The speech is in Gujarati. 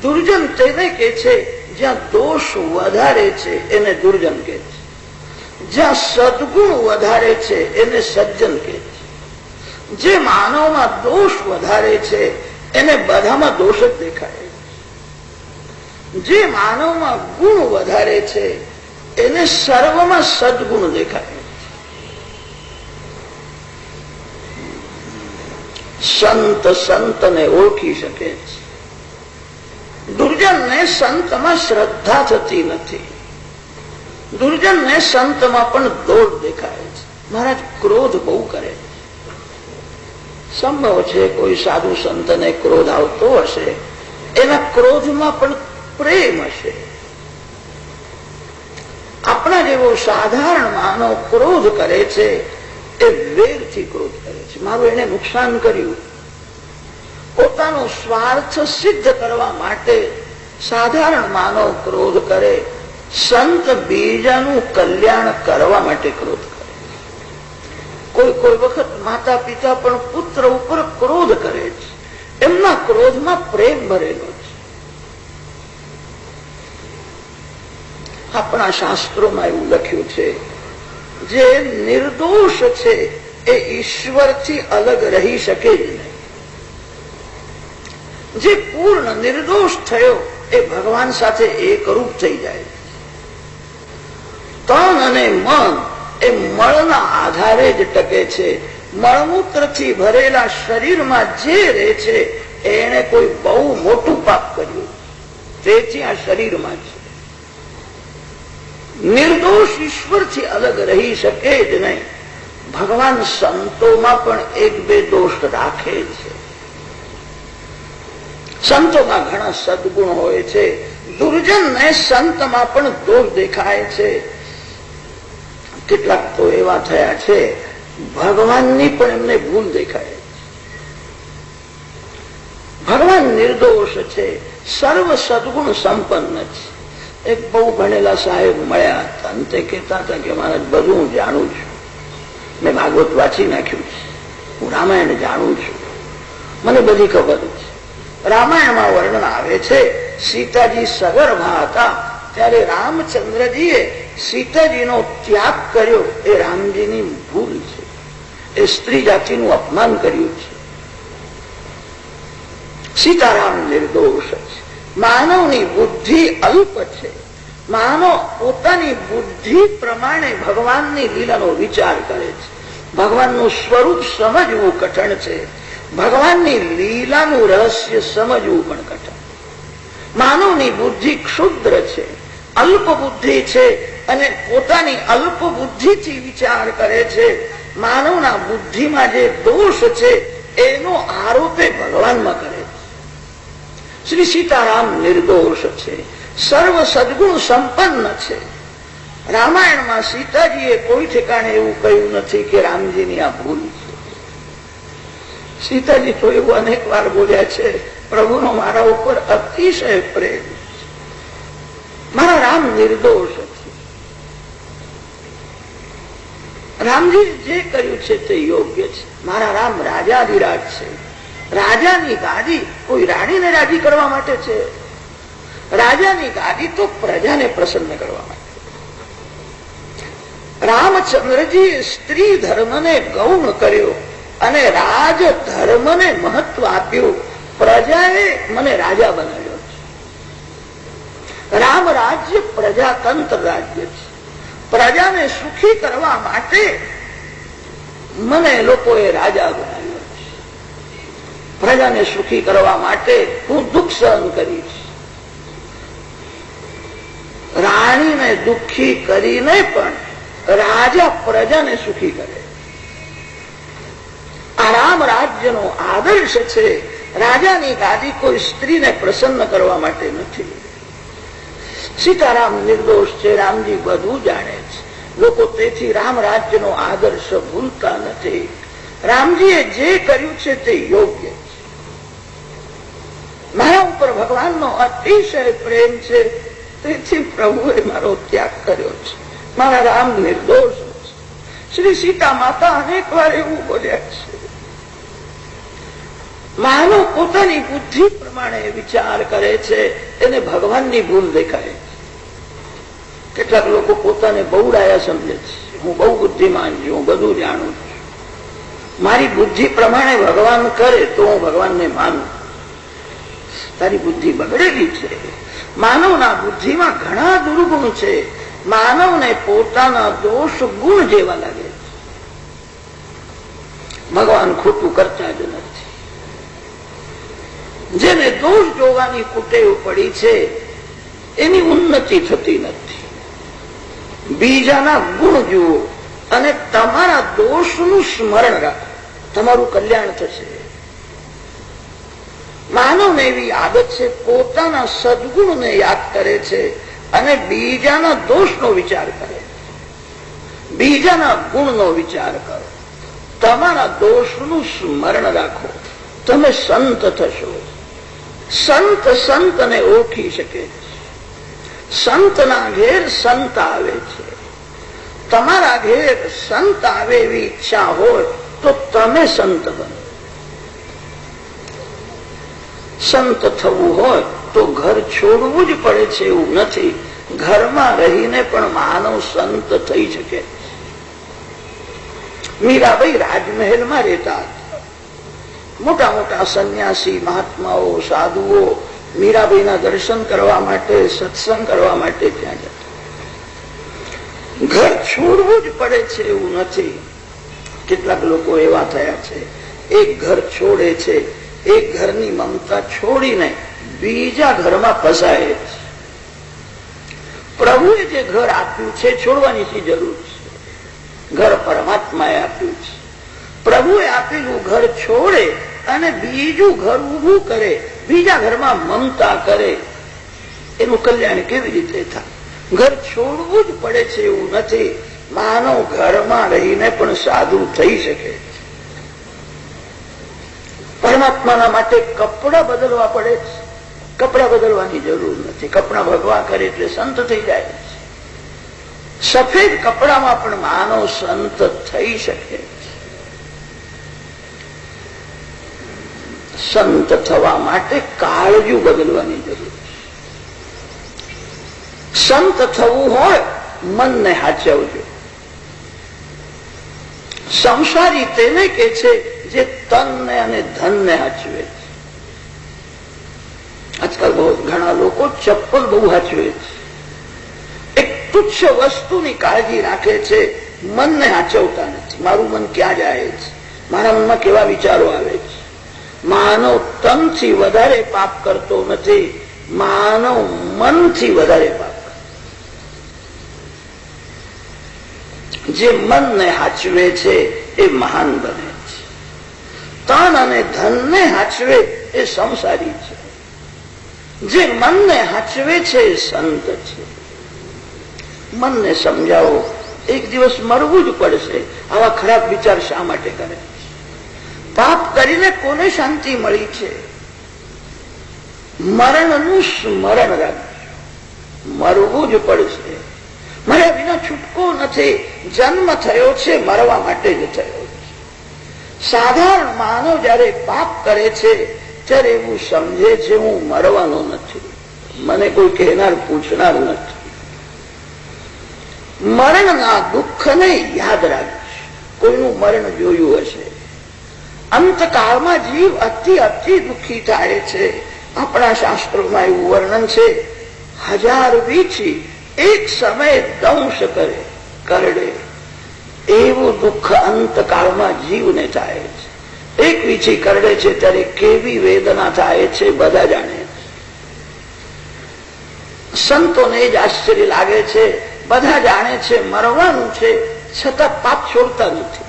દુર્જન તેને કે છે જ્યાં દોષ વધારે છે એને દુર્જન કે છે, જ્યાં સદગુણ વધારે છે એને સજ્જન કે છે. જે માનવમાં દોષ વધારે છે એને બધામાં દોષ જ દેખાય. જે માનવમાં ગુણ વધારે છે એને સર્વમાં સદગુણ દેખાય. સંત સંતને ઓળખી શકે છે. દુર્જનને સંતમાં શ્રદ્ધા થતી નથી. દુર્જનને સંતમાં પણ દોષ દેખાય છે. મહારાજ ક્રોધ બહુ કરે છે. સંભવ છે કોઈ સાધુ સંતને ક્રોધ આવતો હશે, એના ક્રોધમાં પણ પ્રેમ હશે. આપણા જેવો સાધારણ માનવ ક્રોધ કરે છે એ વેરથી ક્રોધ કરે છે. મારું એને નુકસાન કર્યું, પોતાનો સ્વાર્થ સિદ્ધ કરવા માટે સાધારણ માનવ ક્રોધ કરે. સંત બીજાનું કલ્યાણ કરવા માટે ક્રોધ કરે. કોઈ વખત માતા પિતા પણ પુત્ર ઉપર ક્રોધ કરે છે. એમના ક્રોધમાં પ્રેમ ભરેલો છે. આપણા શાસ્ત્રોમાં એવું લખ્યું છે, જે નિર્દોષ છે એ ઈશ્વરથી અલગ રહી શકે જ નહીં. જે પૂર્ણ નિર્દોષ થયો એ ભગવાન સાથે એકરૂપ થઈ જાય. તન અને મન એ મળના આધારે જ ટકે છે. મળમૂત્રથી ભરેલા શરીરમાં જે રહે છે એને કોઈ બહુ મોટું પાપ કર્યું, તેથી આ શરીરમાં છે. નિર્દોષ ઈશ્વરથી અલગ રહી શકે જ નહીં. ભગવાન સંતોમાં પણ એક બે દોષ રાખે છે. સંતોમાં ઘણા સદગુણ હોય છે. દુર્જનને સંતમાં પણ દોષ દેખાય છે. કેટલાક તો એવા થયા છે ભગવાનની પણ એમને ભૂલ દેખાય. ભગવાન નિર્દોષ છે, સર્વ સદગુણ સંપન્ન છે. એક બહુ ભણેલા સાહેબ મળ્યા હતા, અંતે કહેતા હતા કે મારા બધું હું જાણું છું, મેં ભાગવત વાંચી નાખ્યું છે, હું રામાયણ જાણું છું, મને બધી ખબર છે. રામાયણમાં વર્ણન આવે છે સીતાજી સગર્ભા હતા ત્યારે રામચંદ્રજીએ સીતાજીનો ત્યાગ કર્યો. એ રામજીની ભૂલ છે. એ સ્ત્રી જાતિનું અપમાન કર્યું છે. સીતારામ નિર્દોષ છે. માનવની બુદ્ધિ અલ્પ છે. માનવ પોતાની બુદ્ધિ પ્રમાણે ભગવાનની લીલાનો વિચાર કરે છે. ભગવાનનું સ્વરૂપ સમજવું કઠણ છે. ભગવાનની લીલાનું રહસ્ય સમજવું પણ કઠણ. માનવની બુદ્ધિ ક્ષુદ્ર છે, અલ્પ બુદ્ધિ છે અને પોતાની અલ્પ બુદ્ધિથી વિચાર કરે છે. માનવના બુદ્ધિમાં જે દોષ છે એનો આરોપે ભગવાનમાં કરે છે. શ્રી સીતારામ નિર્દોષ છે, સર્વ સદગુણ સંપન્ન છે. રામાયણમાં સીતાજીએ કોઈ ઠેકાણે એવું કહ્યું નથી કે રામજીની આ ભૂલ છે. સીતાજી તો એવું અનેક વાર બોલ્યા છે, પ્રભુનો મારા ઉપર અતિશય પ્રેમ છે, મારા રામ નિર્દોષ છે. રામજી જે કર્યું છે તે યોગ્ય છે. મારા રામ રાજાધિરાજ છે. રાજાની ગાદી કોઈ રાણીને રાજી કરવા માટે છે? રાજાની ગાદી તો પ્રજાને પ્રસન્ન કરવા માટે. રામચંદ્રજીએ સ્ત્રી ધર્મને ગૌણ કર્યો અને રાજ ધર્મને મહત્વ આપ્યું. પ્રજાએ મને રાજા બનાવ્યો છે. રામ રાજ્ય પ્રજાતંત્ર રાજ્ય છે. પ્રજાને સુખી કરવા માટે મને લોકોએ રાજા બનાવ્યો છે. પ્રજાને સુખી કરવા માટે હું દુઃખ સહન કરીશ. રાણીને દુઃખી કરીને પણ રાજા પ્રજાને સુખી કરે. આ રામ રાજ્યનો આદર્શ છે. રાજાની ગાદી કોઈ સ્ત્રીને પ્રસન્ન કરવા માટે નથી. સીતારામ નિર્દોષ છે. રામજી બધું જાણે છે. લોકો તેથી રામ રાજ્યનો આદર્શ ભૂલતા નથી. રામજીએ જે કર્યું છે તે યોગ્ય છે. મારા ઉપર ભગવાનનો અતિશય પ્રેમ છે, તેથી પ્રભુએ મારો ત્યાગ કર્યો છે. મારા રામ નિર્દોષ છે. શ્રી સીતા માતા અનેક વાર એવું બોલ્યા છે, માનવ પોતાની બુદ્ધિ પ્રમાણે વિચાર કરે છે, એને ભગવાનની ભૂલ દેખાય. કેટલાક લોકો પોતાને બહુડાયા સમજે છે. હું બહુ બુદ્ધિમાન છું, હું બધું જાણું છું, મારી બુદ્ધિ પ્રમાણે ભગવાન કરે તો હું ભગવાનને માનું. તારી બુદ્ધિ બગડેલી છે. માનવના બુદ્ધિમાં ઘણા દુર્ગુણ છે. માનવને પોતાના દોષ ગુણ જેવા લાગે છે. ભગવાન ખોટું કરતા જ નથી. જેને દોષ જોવાની કુટેવ પડી છે એની ઉન્નતિ થતી નથી. બીજાના ગુણ જુઓ અને તમારા દોષનું સ્મરણ રાખો, તમારું કલ્યાણ થશે. માનવને એવી આદત છે, પોતાના સદગુણને યાદ કરે છે અને બીજાના દોષનો વિચાર કરે. બીજાના ગુણનો વિચાર કરો, તમારા દોષનું સ્મરણ રાખો, તમે સંત થશો. સંત સંતને ઓળખી શકે છે. સંતના ઘેર સંત આવે છે. તમારા ઘેર સંત આવે એવી ઈચ્છા હોય તો તમે સંત બનો. સંત થવું હોય તો ઘર છોડવું જ પડે છે એવું નથી. ઘરમાં રહીને પણ માનવ સંત થઈ શકે. મીરાબાઈ રાજમહેલમાં રહેતા હતા. મોટા મોટા સંન્યાસી, મહાત્માઓ, સાધુઓ મીરાબાઈના દર્શન કરવા માટે, સત્સંગ કરવા માટે ત્યાં જતા. ઘર છોડવું જ પડે છે એવું નથી. કેટલાક લોકો એવા થયા છે, એક ઘર છોડે છે, એક ઘરની મમતા છોડીને બીજા ઘરમાં ફસાય છે. પ્રભુએ જે ઘર આપ્યું છે છોડવાની શી જરૂર છે? ઘર પરમાત્માએ આપ્યું છે. પ્રભુએ આપેલું ઘર છોડે અને બીજું ઘર ઉભું કરે, બીજા ઘરમાં મમતા કરે, એનું કલ્યાણ કેવી રીતે થાય? ઘર છોડવું જ પડે છે એવું નથી. માનવ ઘરમાં રહીને પણ સાધુ થઈ શકે. પરમાત્માના માટે કપડા બદલવા પડે છે. કપડા બદલવાની જરૂર નથી. કપડા ભગવા કરે એટલે સંત થઈ જાય છે. સફેદ કપડામાં પણ માનવ સંત થઈ શકે. સંત થવા માટે કાળજું બદલવાની જરૂર છે. સંત થવું હોય મનને હાચવજો. સંસારી તેને કે છે જે તનને અને ધનને હાચવે છે. આજકાલ બહુ ઘણા લોકો ચપ્પલ બહુ હાચવે છે. એક તુચ્છ વસ્તુની કાળજી રાખે છે, મનને હાચવતા નથી. મારું મન ક્યાં જાય છે, મારા મનમાં કેવા વિચારો આવે છે. માનવ તનથી વધારે પાપ કરતો નથી, માનવ મનથી વધારે પાપ. જે મનને હાચવે છે એ મહાન બને છે. તન અને ધનને હાચવે એ સંસારી છે. જે મનને હાચવે છે એ સંત છે. મનને સમજાવો, એક દિવસ મરવું જ પડશે. આવા ખરાબ વિચાર શા માટે કરે? પાપ કરીને કોને શાંતિ મળી છે? મરણનું સ્મરણ રાખજો. મરવું જ પડશે. મર્યા વિના છૂટકો નથી. જન્મ થયો છે મરવા માટે જ થયો છે. સાધારણ માનવ જયારે પાપ કરે છે ત્યારે એવું સમજે છે હું મરવાનો નથી, મને કોઈ કહેનાર પૂછનાર નથી. મરણના દુઃખને યાદ રાખજો. કોઈનું મરણ જોયું હશે. અંતકાળમાં જીવ અતિ દુઃખી થાય છે. આપણા શાસ્ત્રોમાં એવું વર્ણન છે, 1000 વીછી એક સમયે દંશ કરે, કરડે. એવું દુઃખ અંતકાળમાં જીવને થાય છે. એક વીછી કરડે છે ત્યારે કેવી વેદના થાય છે બધા જાણે. સંતોને જ આશ્ચર્ય લાગે છે. બધા જાણે છે મરવાનું છે, છતાં પાપ છોડતા નથી.